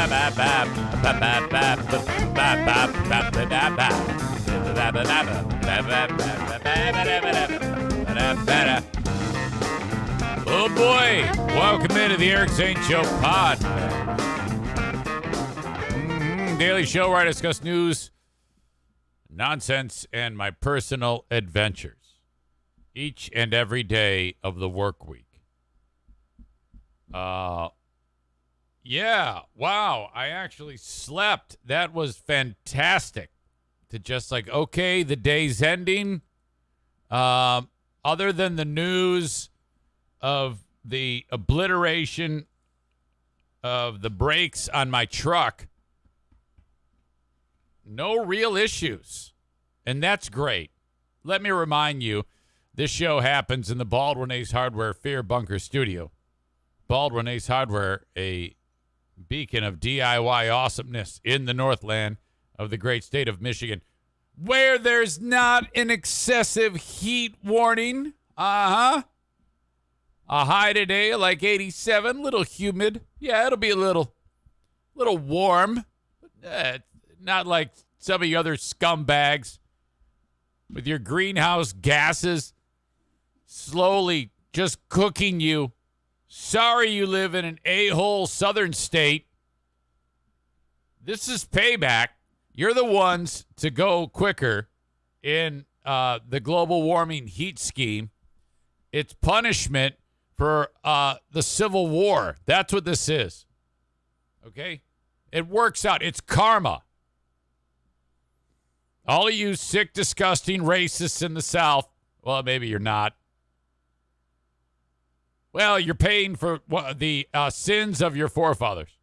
Oh boy, welcome into the Eric Zane Show pod. Daily show where I discuss news, nonsense, and my personal adventures each and every day of the work week. Yeah, wow, I actually slept. That was fantastic. To just like, okay, the day's ending. Other than the news of the obliteration of the brakes on my truck, no real issues. And that's great. Let me remind you, this show happens in the Baldwin Ace Hardware Fear Bunker Studio. Baldwin Ace Hardware, a beacon of DIY awesomeness in the Northland of the great state of Michigan, where there's not an excessive heat warning. A high today, like 87, little humid. Yeah, it'll be a little warm. Not like some of the other scumbags with your greenhouse gases slowly just cooking you. Sorry you live in an a-hole southern state. This is payback. You're the ones to go quicker in the global warming heat scheme. It's punishment for the Civil War. That's what this is. Okay? It works out. It's karma. All of you sick, disgusting racists in the South, well, maybe you're not. Well, you're paying for the sins of your forefathers.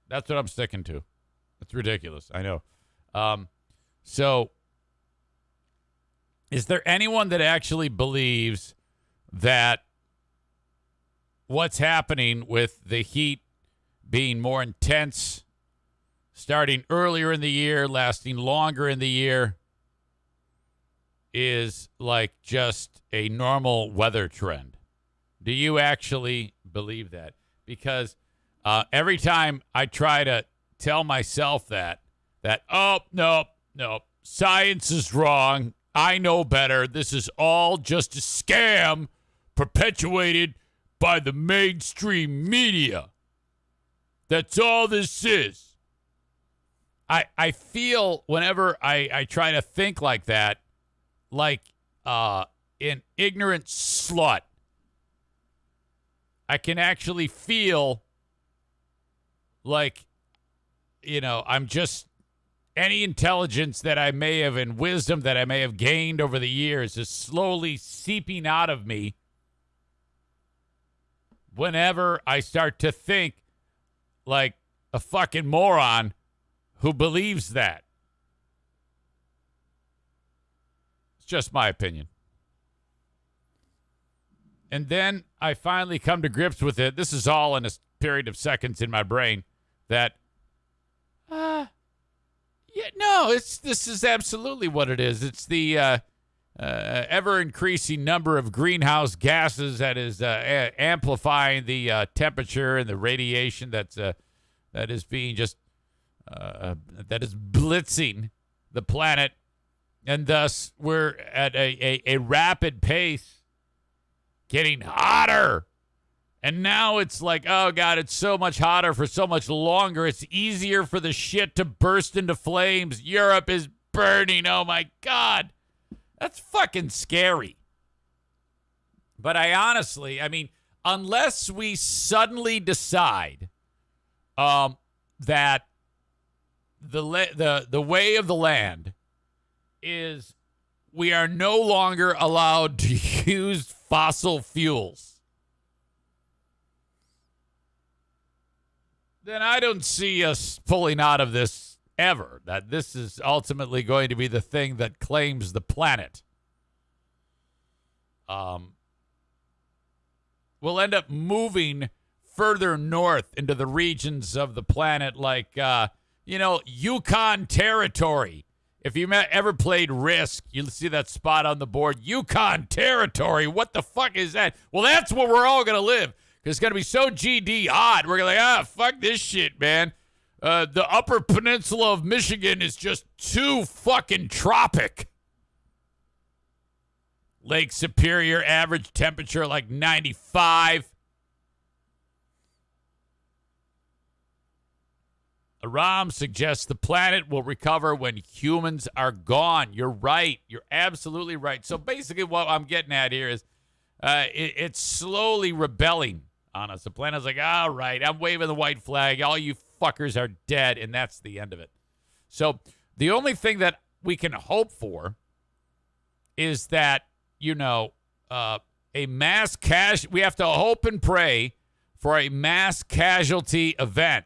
That's what I'm sticking to. It's ridiculous. I know. So, is there anyone that actually believes that what's happening with the heat being more intense, starting earlier in the year, lasting longer in the year, is like just a normal weather trend? Do you actually believe that? Because every time I try to tell myself that, oh, no, science is wrong. I know better. This is all just a scam perpetuated by the mainstream media. That's all this is. I feel whenever I try to think like that, like an ignorant slut. I can actually feel like, I'm just, any intelligence that I may have and wisdom that I may have gained over the years is slowly seeping out of me whenever I start to think like a fucking moron who believes that. It's just my opinion. And then I finally come to grips with it. This is all in a period of seconds in my brain that, this is absolutely what it is. It's the ever-increasing number of greenhouse gases that is amplifying the temperature and the radiation that is being just that is blitzing the planet, and thus we're at a rapid pace getting hotter. And now it's like, oh, God, it's so much hotter for so much longer. It's easier for the shit to burst into flames. Europe is burning. Oh, my God. That's fucking scary. But I honestly, unless we suddenly decide that the way of the land is we are no longer allowed to use fossil fuels, then I don't see us pulling out of this ever. That this is ultimately going to be the thing that claims the planet. We'll end up moving further north into the regions of the planet like, Yukon Territory. If you ever played Risk, you'll see that spot on the board. Yukon Territory. What the fuck is that? Well, that's where we're all going to live. Because it's going to be so GD hot. We're going to fuck this shit, man. The upper peninsula of Michigan is just too fucking tropic. Lake Superior, average temperature like 95. Aram suggests the planet will recover when humans are gone. You're right. You're absolutely right. So basically what I'm getting at here is it's slowly rebelling on us. The planet's like, all right, I'm waving the white flag. All you fuckers are dead, and that's the end of it. So the only thing that we can hope for is that, a mass we have to hope and pray for a mass casualty event,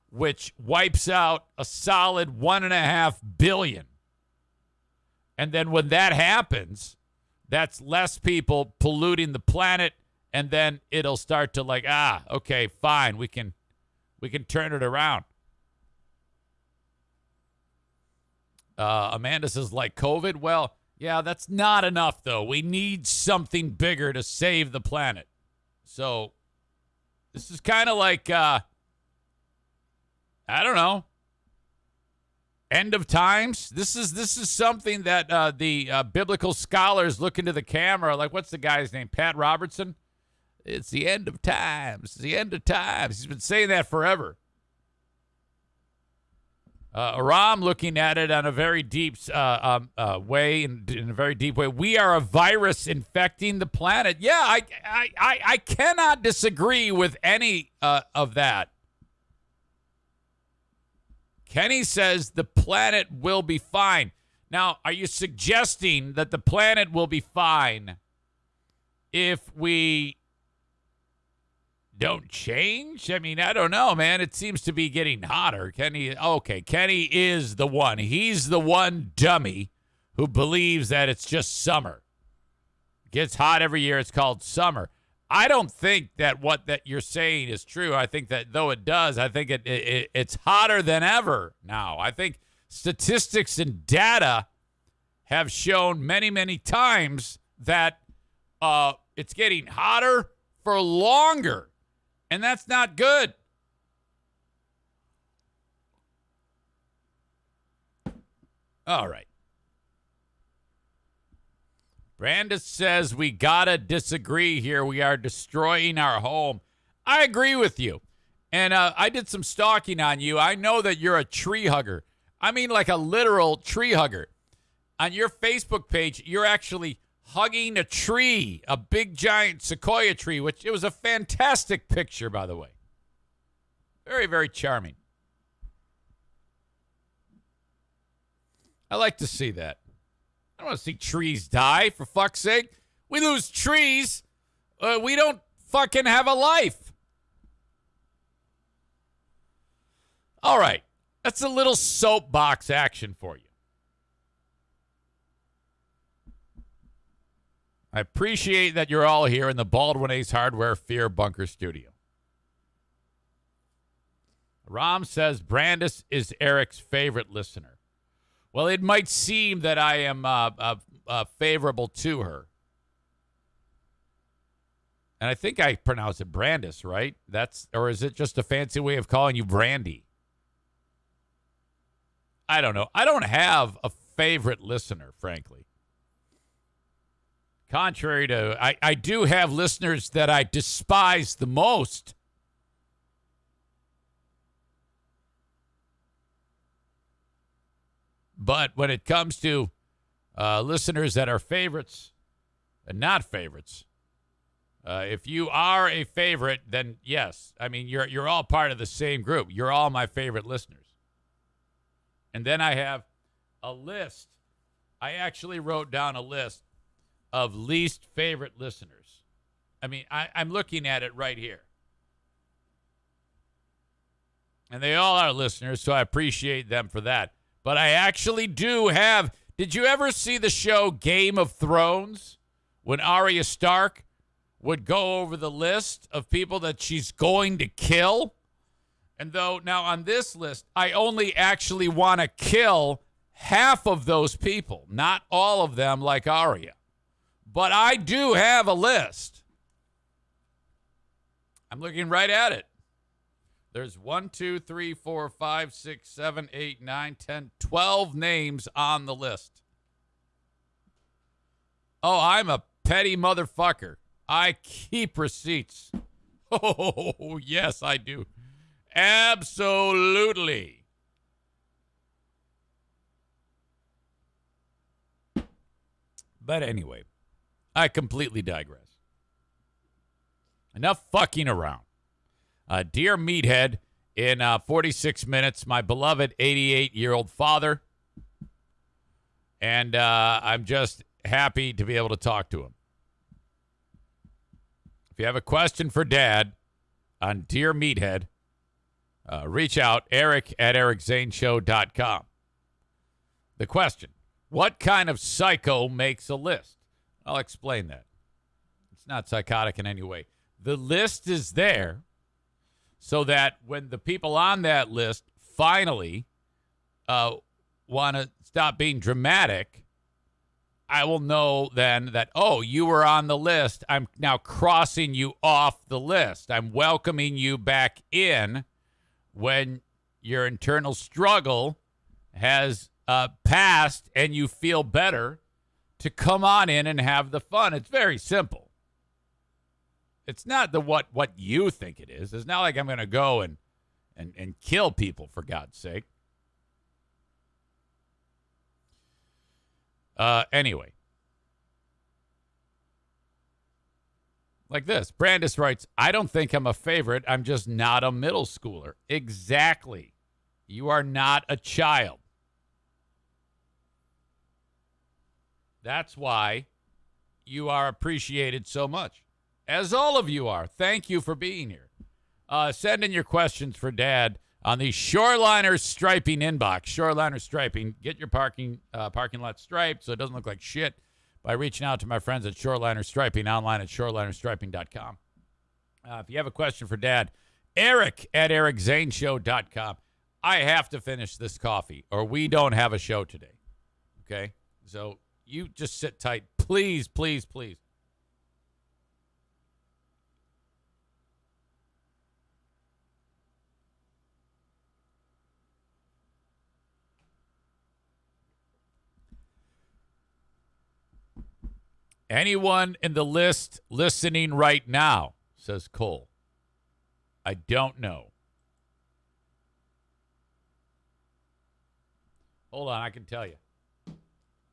which wipes out a solid 1.5 billion. And then when that happens, that's less people polluting the planet, and then it'll start to okay, fine, we can turn it around. Amanda says, like COVID? Well, yeah, that's not enough, though. We need something bigger to save the planet. So this is kind of like, I don't know, end of times. This is something that the biblical scholars look into the camera like, what's the guy's name? Pat Robertson? It's the end of times. It's the end of times. He's been saying that forever. Aram looking at it on a very deep way, in a very deep way. We are a virus infecting the planet. Yeah, I cannot disagree with any of that. Kenny says the planet will be fine. Now, are you suggesting that the planet will be fine if we don't change? I mean, I don't know, man. It seems to be getting hotter. Kenny is the one. He's the one dummy who believes that it's just summer. It gets hot every year. It's called summer. I don't think that what that you're saying is true. I think that though it does, I think it's hotter than ever now. I think statistics and data have shown many, many times that it's getting hotter for longer. And that's not good. All right. Brandis says we gotta disagree here. We are destroying our home. I agree with you. And I did some stalking on you. I know that you're a tree hugger. I mean like a literal tree hugger. On your Facebook page, you're actually hugging a tree, a big giant sequoia tree, which it was a fantastic picture, by the way. Very, very charming. I like to see that. I don't want to see trees die, for fuck's sake. We lose trees, we don't fucking have a life. All right. That's a little soapbox action for you. I appreciate that you're all here in the Baldwin Ace Hardware Fear Bunker Studio. Ram says Brandis is Eric's favorite listener. Well, it might seem that I am favorable to her. And I think I pronounce it Brandis, right? Or is it just a fancy way of calling you Brandy? I don't know. I don't have a favorite listener, frankly. Contrary to, I do have listeners that I despise the most. But when it comes to listeners that are favorites and not favorites, if you are a favorite, then yes. I mean, you're all part of the same group. You're all my favorite listeners. And then I have a list. I actually wrote down a list of least favorite listeners. I mean, I'm looking at it right here. And they all are listeners, so I appreciate them for that. But I actually do have... Did you ever see the show Game of Thrones? When Arya Stark would go over the list of people that she's going to kill? And though now on this list, I only actually want to kill half of those people. Not all of them like Arya. But I do have a list. I'm looking right at it. There's 1, 2, 3, 4, 5, 6, 7, 8, 9, 10, 12 names on the list. Oh, I'm a petty motherfucker. I keep receipts. Oh, yes, I do. Absolutely. But anyway, I completely digress. Enough fucking around. Dear Meathead, in 46 minutes, my beloved 88-year-old father, and I'm just happy to be able to talk to him. If you have a question for Dad on Dear Meathead, reach out, eric@ericzaneshow.com. The question, what kind of psycho makes a list? I'll explain that. It's not psychotic in any way. The list is there so that when the people on that list finally want to stop being dramatic, I will know then that, oh, you were on the list. I'm now crossing you off the list. I'm welcoming you back in when your internal struggle has passed and you feel better to come on in and have the fun. It's very simple. It's not the what you think it is. It's not like I'm going to go and kill people, for God's sake. Anyway. Like this. Brandis writes, I don't think I'm a favorite. I'm just not a middle schooler. Exactly. You are not a child. That's why you are appreciated so much. As all of you are. Thank you for being here. Send in your questions for Dad on the Shoreliner Striping inbox. Shoreliner Striping. Get your parking lot striped so it doesn't look like shit by reaching out to my friends at Shoreliner Striping, online at shorelinerstriping.com. If you have a question for Dad, eric@ericzaneshow.com. I have to finish this coffee or we don't have a show today. Okay? So you just sit tight. Please, please, please. Anyone in the list listening right now, says Cole. I don't know. Hold on, I can tell you.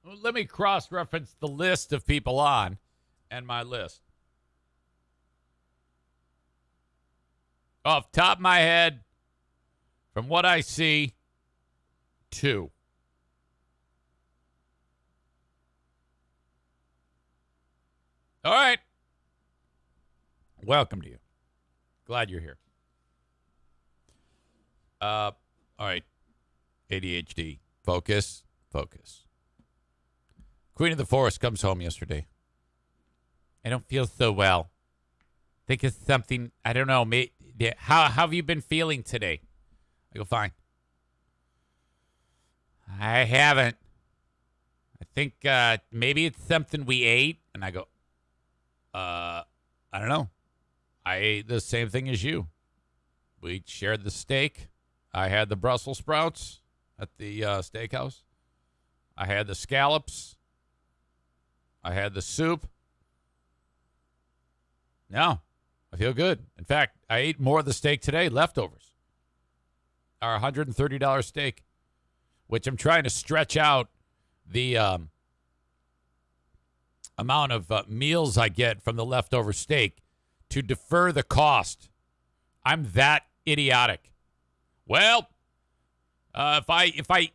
Let me cross-reference the list of people on and my list. Off the top of my head, from what I see, 2. All right. Welcome to you. Glad you're here. All right. ADHD. Focus. Queen of the Forest comes home yesterday. I don't feel so well. Think it's something, I don't know. How have you been feeling today? I go, fine. I haven't. I think maybe it's something we ate. And I go, I don't know. I ate the same thing as you. We shared the steak. I had the Brussels sprouts at the steakhouse. I had the scallops. I had the soup. No, I feel good. In fact, I ate more of the steak today, leftovers. Our $130 steak, which I'm trying to stretch out the amount of meals I get from the leftover steak to defer the cost. I'm that idiotic. Well, if I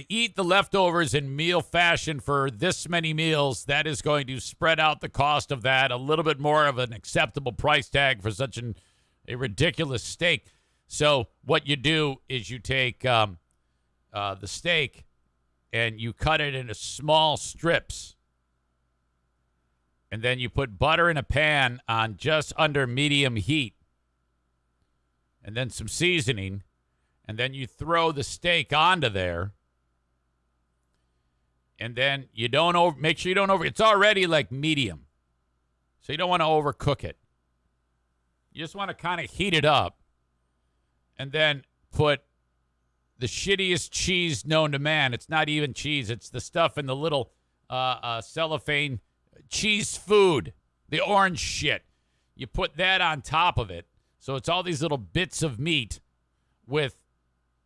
eat the leftovers in meal fashion for this many meals, that is going to spread out the cost of that a little bit more of an acceptable price tag for such a ridiculous steak. So what you do is you take the steak and you cut it into small strips. And then you put butter in a pan on just under medium heat. And then some seasoning. And then you throw the steak onto there. And then you don't make sure you don't it's already like medium. So you don't want to overcook it. You just want to kind of heat it up and then put the shittiest cheese known to man. It's not even cheese. It's the stuff in the little cellophane cheese food, the orange shit. You put that on top of it. So it's all these little bits of meat with,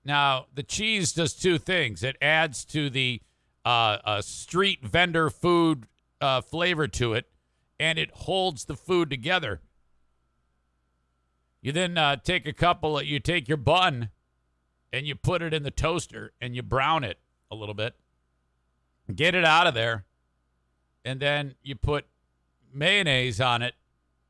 now the cheese does two things. It adds to the street vendor food flavor to it, and it holds the food together. You then take you take your bun and you put it in the toaster and you brown it a little bit. Get it out of there. And then you put mayonnaise on it.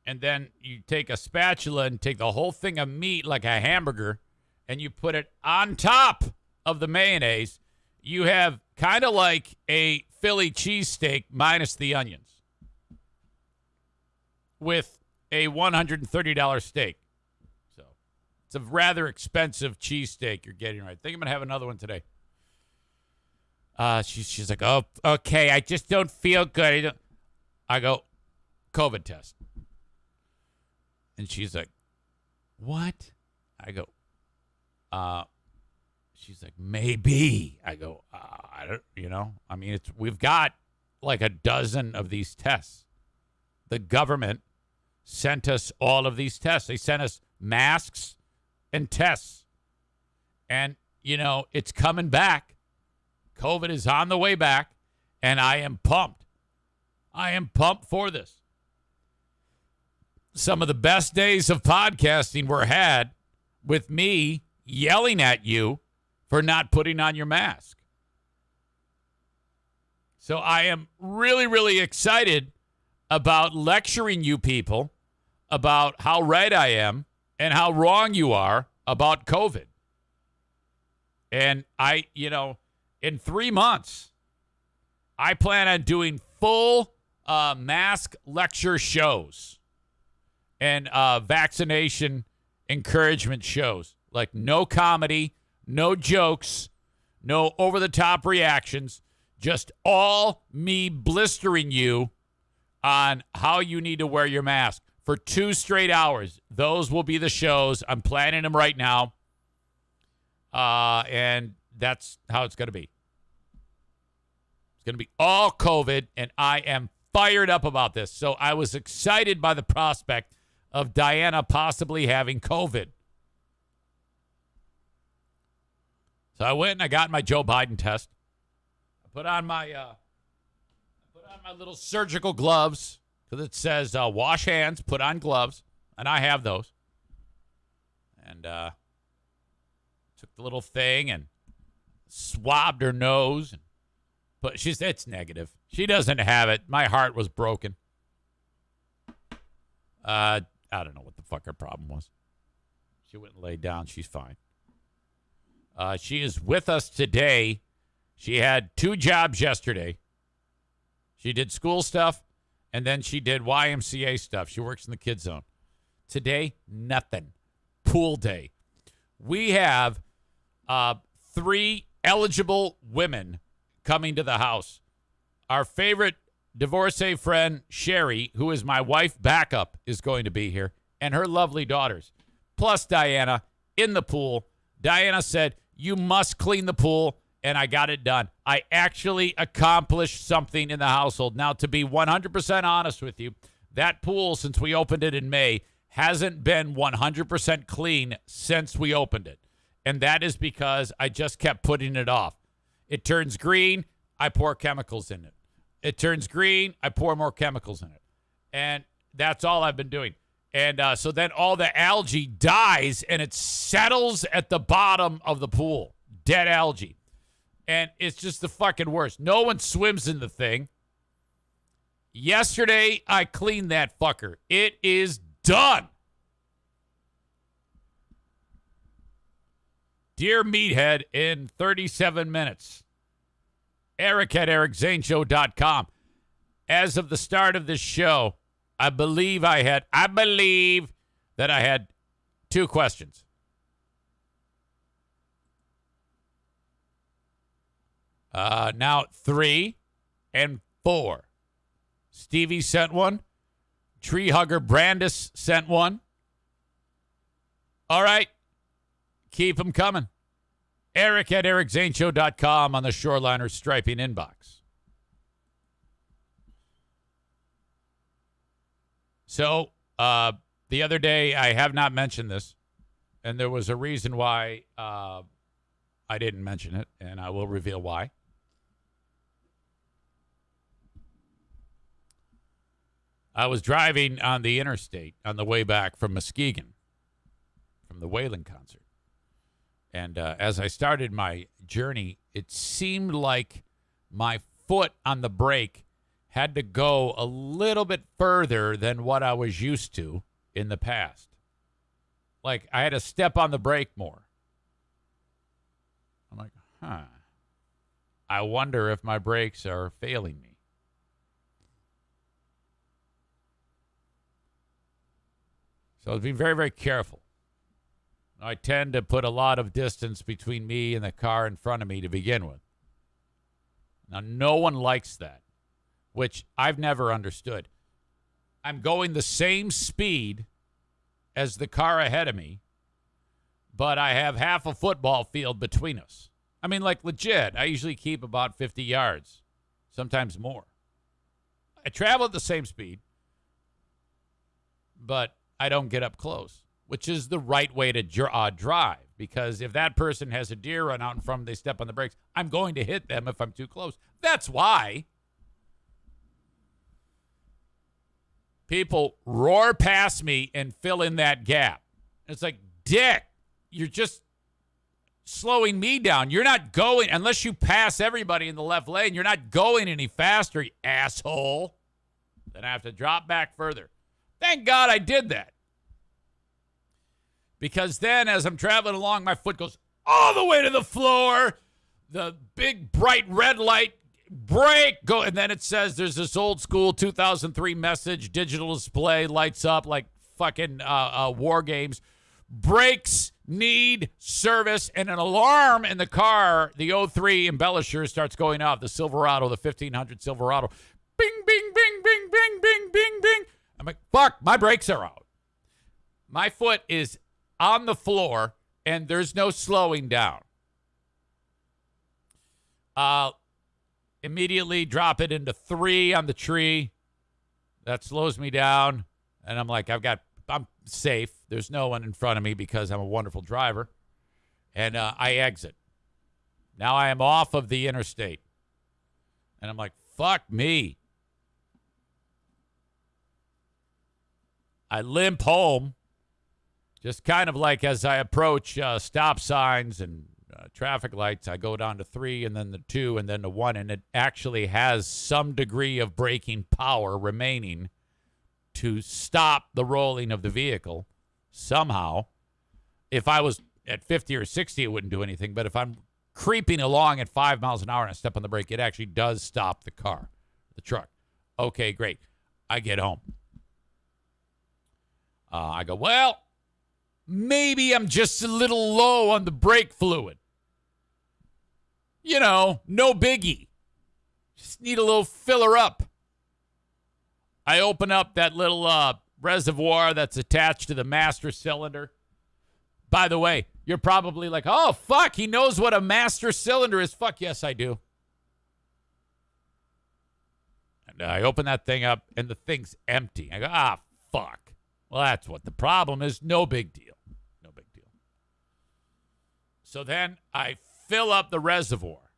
And then you take a spatula and take the whole thing of meat like a hamburger and you put it on top of the mayonnaise. You have kind of like a Philly cheesesteak minus the onions with a $130 steak. So it's a rather expensive cheesesteak you're getting right. I think I'm going to have another one today. She's like, oh, okay, I just don't feel good. I go, COVID test. And she's like, what? I go, she's like, maybe. I go, I don't, I mean, we've got like a dozen of these tests. The government sent us all of these tests. They sent us masks and tests. And, it's coming back. COVID is on the way back, and I am pumped. I am pumped for this. Some of the best days of podcasting were had with me yelling at you for not putting on your mask. So I am really, really excited about lecturing you people about how right I am and how wrong you are about COVID. And in 3 months, I plan on doing full mask lecture shows and vaccination encouragement shows. Like no comedy, no jokes, no over-the-top reactions, just all me blistering you on how you need to wear your mask for 2 straight hours. Those will be the shows. I'm planning them right now. And that's how it's going to be. It's going to be all COVID, and I am fired up about this. So I was excited by the prospect of Diana possibly having COVID. So I went and I got my Joe Biden test. I put on my little surgical gloves because it says wash hands, put on gloves, and I have those. And took the little thing and swabbed her nose, but she said it's negative. She doesn't have it. My heart was broken. I don't know what the fuck her problem was. She went and laid down. She's fine. She is with us today. She had 2 jobs yesterday. She did school stuff, and then she did YMCA stuff. She works in the kids zone. Today, nothing. Pool day. We have 3 eligible women coming to the house. Our favorite divorcee friend, Sherry, who is my wife backup, is going to be here, and her lovely daughters. Plus Diana in the pool. Diana said, you must clean the pool, and I got it done. I actually accomplished something in the household. Now, to be 100% honest with you, that pool, since we opened it in May, hasn't been 100% clean since we opened it. And that is because I just kept putting it off. It turns green, I pour chemicals in it. It turns green, I pour more chemicals in it. And that's all I've been doing. And so then all the algae dies, and it settles at the bottom of the pool. Dead algae. And it's just the fucking worst. No one swims in the thing. Yesterday, I cleaned that fucker. It is done. Dear Meathead in 37 minutes. Eric at ericzaneshow.com. As of the start of this show, I believe that I had 2 questions. Now 3 and 4. Stevie sent one. Tree Hugger Brandis sent one. All right. Keep them coming. Eric at ericzaneshow.com on the Shoreliner Striping inbox. So, the other day, I have not mentioned this, and there was a reason why I didn't mention it, and I will reveal why. I was driving on the interstate on the way back from Muskegon, from the Whalen concert. And as I started my journey, it seemed like my foot on the brake had to go a little bit further than what I was used to in the past. Like I had to step on the brake more. I'm like, I wonder if my brakes are failing me. So I was being very, very careful. I tend to put a lot of distance between me and the car in front of me to begin with. Now, no one likes that, which I've never understood. I'm going the same speed as the car ahead of me, but I have half a football field between us. I mean, like legit, I usually keep about 50 yards, sometimes more. I travel at the same speed, but I don't get up close, which is the right way to drive. Because if that person has a deer run out in front of them, they step on the brakes, I'm going to hit them if I'm too close. That's why people roar past me and fill in that gap. It's like, dick, you're just slowing me down. You're not going, unless you pass everybody in the left lane, you're not going any faster, you asshole. Then I have to drop back further. Thank God I did that. Because then as I'm traveling along, my foot goes all the way to the floor. The big bright red light, brake, go. And then it says there's this old school 2003 message, digital display, lights up like fucking war games. Brakes need service, and an alarm in the car, the '03 embellisher starts going off. The Silverado, the 1500 Silverado. Bing, bing, bing, bing, bing, bing, bing, bing. I'm like, fuck, my brakes are out. My foot is on the floor, and there's no slowing down. Immediately drop it into 3 on the tree. That slows me down, and I'm like, I'm safe. There's no one in front of me because I'm a wonderful driver. And I exit. Now I am off of the interstate. And I'm like, fuck me. I limp home. Just kind of like as I approach stop signs and traffic lights, I go down to 3 and then the 2 and then the 1. And it actually has some degree of braking power remaining to stop the rolling of the vehicle somehow. If I was at 50 or 60, it wouldn't do anything. But if I'm creeping along at 5 miles an hour and I step on the brake, it actually does stop the car, the truck. Okay, great. I get home. I go, well, maybe I'm just a little low on the brake fluid. You know, no biggie. Just need a little filler up. I open up that little reservoir that's attached to the master cylinder. By the way, you're probably like, oh, fuck, he knows what a master cylinder is. Fuck, yes, I do. And I open that thing up, and the thing's empty. I go, fuck. Well, that's what the problem is. No big deal. No big deal. So then I fill up the reservoir.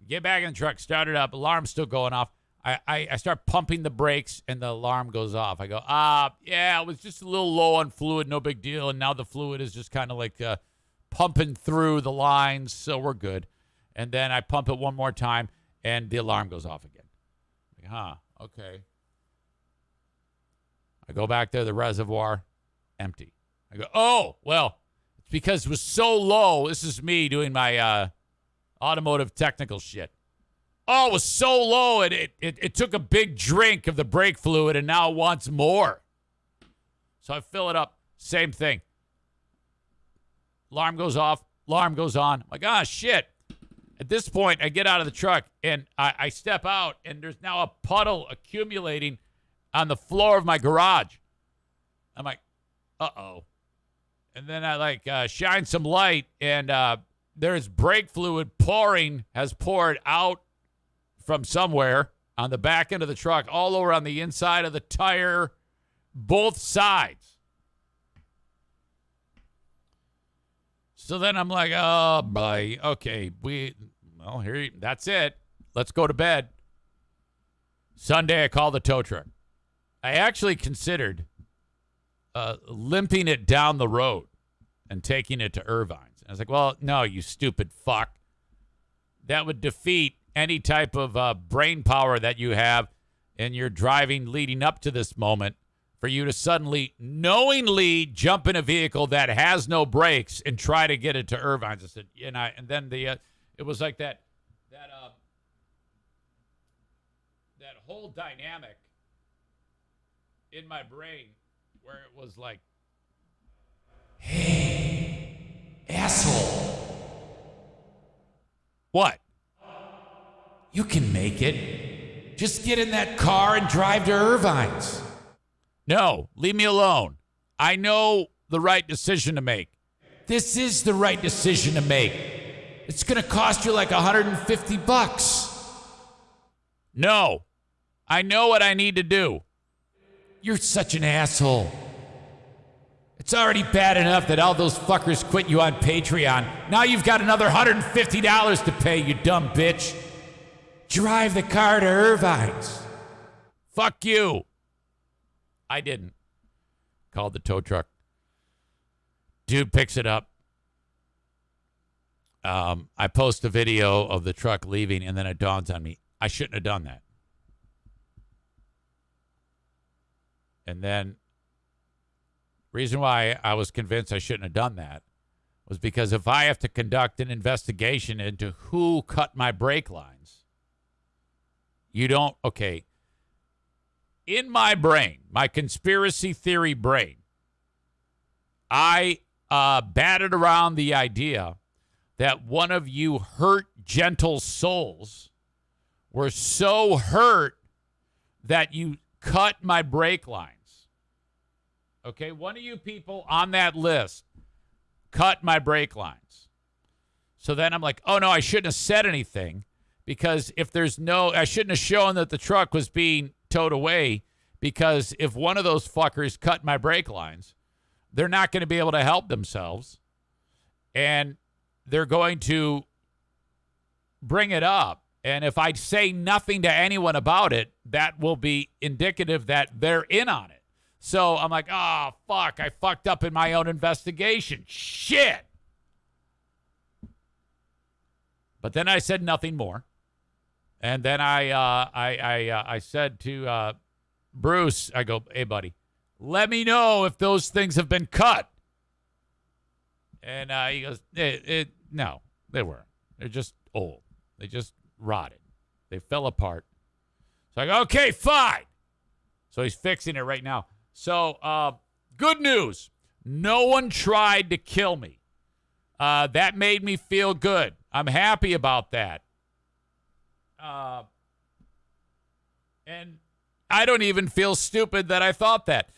Get back in the truck, start it up. Alarm's still going off. I start pumping the brakes, and the alarm goes off. I go, yeah, it was just a little low on fluid, no big deal. And now the fluid is just kind of like pumping through the lines, so we're good. And then I pump it one more time, and the alarm goes off again. Like, okay. I go back there, the reservoir, empty. I go, oh, well, it's because it was so low. This is me doing my automotive technical shit. Oh, it was so low, it took a big drink of the brake fluid, and now it wants more. So I fill it up. Same thing. Alarm goes off. Alarm goes on. I'm like, shit. At this point, I get out of the truck, and I step out, and there's now a puddle accumulating on the floor of my garage. I'm like, uh-oh. And then I shine some light, and there's brake fluid has poured out from somewhere on the back end of the truck, all over on the inside of the tire, both sides. So then I'm like, oh, boy, okay, that's it. Let's go to bed. Sunday, I call the tow truck. I actually considered limping it down the road and taking it to Irvine's. I was like, well, no, you stupid fuck. That would defeat any type of brain power that you have in your driving leading up to this moment for you to suddenly knowingly jump in a vehicle that has no brakes and try to get it to Irvine's. I said, and then it was like that whole dynamic in my brain where it was like, hey, asshole. What? You can make it. Just get in that car and drive to Irvine's. No, leave me alone. I know the right decision to make. This is the right decision to make. It's going to cost you like $150. No, I know what I need to do. You're such an asshole. It's already bad enough that all those fuckers quit you on Patreon. Now you've got another $150 to pay, you dumb bitch. Drive the car to Irvine's. Fuck you. I didn't. Called the tow truck. Dude picks it up. I post a video of the truck leaving, and then it dawns on me, I shouldn't have done that. And then reason why I was convinced I shouldn't have done that was because if I have to conduct an investigation into who cut my brake lines, okay, in my brain, my conspiracy theory brain, I batted around the idea that one of you hurt, gentle souls were so hurt that you cut my brake lines. Okay, one of you people on that list cut my brake lines. So then I'm like, oh no, I shouldn't have said anything because I shouldn't have shown that the truck was being towed away because if one of those fuckers cut my brake lines, they're not going to be able to help themselves and they're going to bring it up. And if I say nothing to anyone about it, that will be indicative that they're in on it. So I'm like, oh, fuck, I fucked up in my own investigation. Shit. But then I said nothing more. And then I said to Bruce, I go, hey, buddy, let me know if those things have been cut. And he goes, no, they weren't. They're just old. They just rotted. They fell apart. So I go, okay, fine. So he's fixing it right now. So good news. No one tried to kill me. That made me feel good. I'm happy about that. And I don't even feel stupid that I thought that.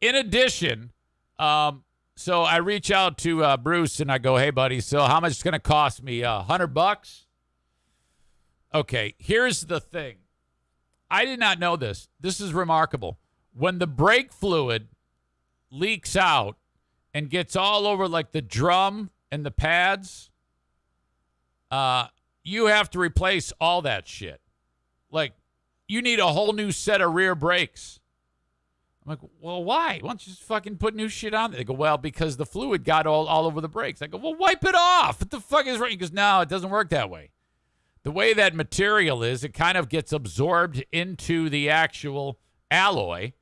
In addition, so I reach out to Bruce and I go, hey, buddy, so how much is it going to cost me? $100? Okay, here's the thing. I did not know this. This is remarkable. When the brake fluid leaks out and gets all over like the drum and the pads, you have to replace all that shit. Like, you need a whole new set of rear brakes. I'm like, well, why? Why don't you just fucking put new shit on there? They go, well, because the fluid got all over the brakes. I go, well, wipe it off. What the fuck is wrong? He goes, no, it doesn't work that way. The way that material is, it kind of gets absorbed into the actual alloy,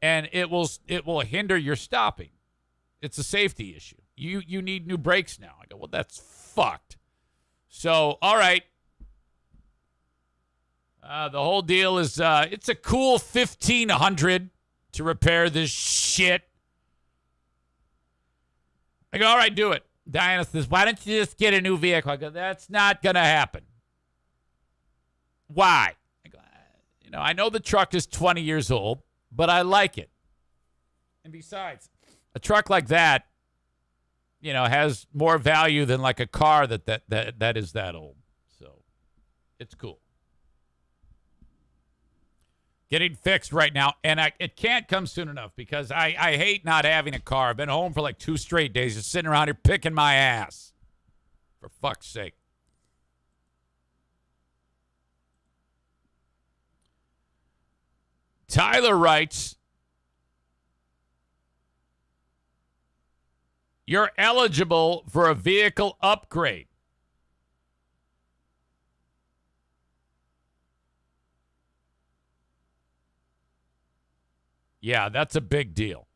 and it will hinder your stopping. It's a safety issue. You need new brakes now. I go, well, that's fucked. So, all right. The whole deal is it's a cool $1,500 to repair this shit. I go, all right, do it. Diana says, why don't you just get a new vehicle? I go, that's not going to happen. Why? I go, I know the truck is 20 years old, but I like it. And besides, a truck like that, has more value than like a car that is that old. So it's cool. Getting fixed right now, and it can't come soon enough because I hate not having a car. I've been home for like 2 straight days, just sitting around here picking my ass. For fuck's sake. Tyler writes, you're eligible for a vehicle upgrade. Yeah, that's a big deal.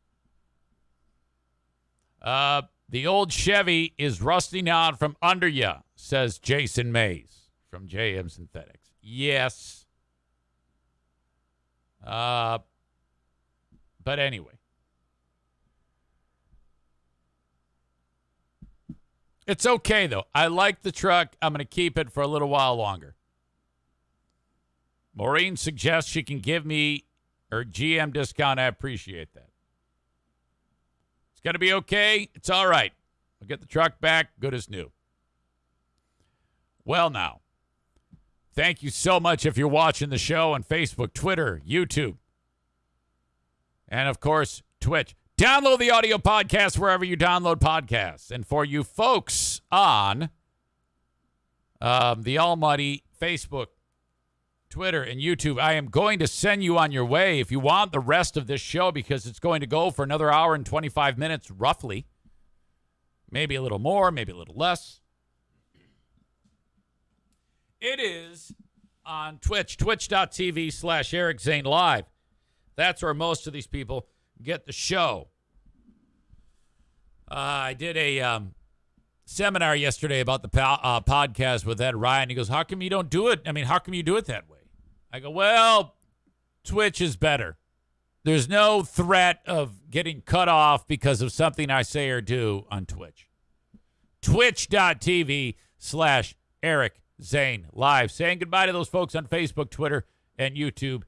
The old Chevy is rusting out from under ya, says Jason Mays from JM Synthetics. Yes. But anyway. It's okay, though. I like the truck. I'm going to keep it for a little while longer. Maureen suggests she can give me her GM discount. I appreciate that. It's going to be okay. It's all right. I'll get the truck back good as new. Well, now, thank you so much if you're watching the show on Facebook, Twitter, YouTube, and, of course, Twitch. Download the audio podcast wherever you download podcasts. And for you folks on the almighty Facebook, Twitter, and YouTube, I am going to send you on your way if you want the rest of this show, because it's going to go for another hour and 25 minutes, roughly. Maybe a little more, maybe a little less. It is on Twitch, twitch.tv/Eric Zane Live. That's where most of these people get the show. I did a seminar yesterday about the podcast with Ed Ryan. He goes, how come you don't do it? I mean, how come you do it that way? I go, well, Twitch is better. There's no threat of getting cut off because of something I say or do on Twitch. Twitch.tv/Eric Zane Live. Saying goodbye to those folks on Facebook, Twitter, and YouTube.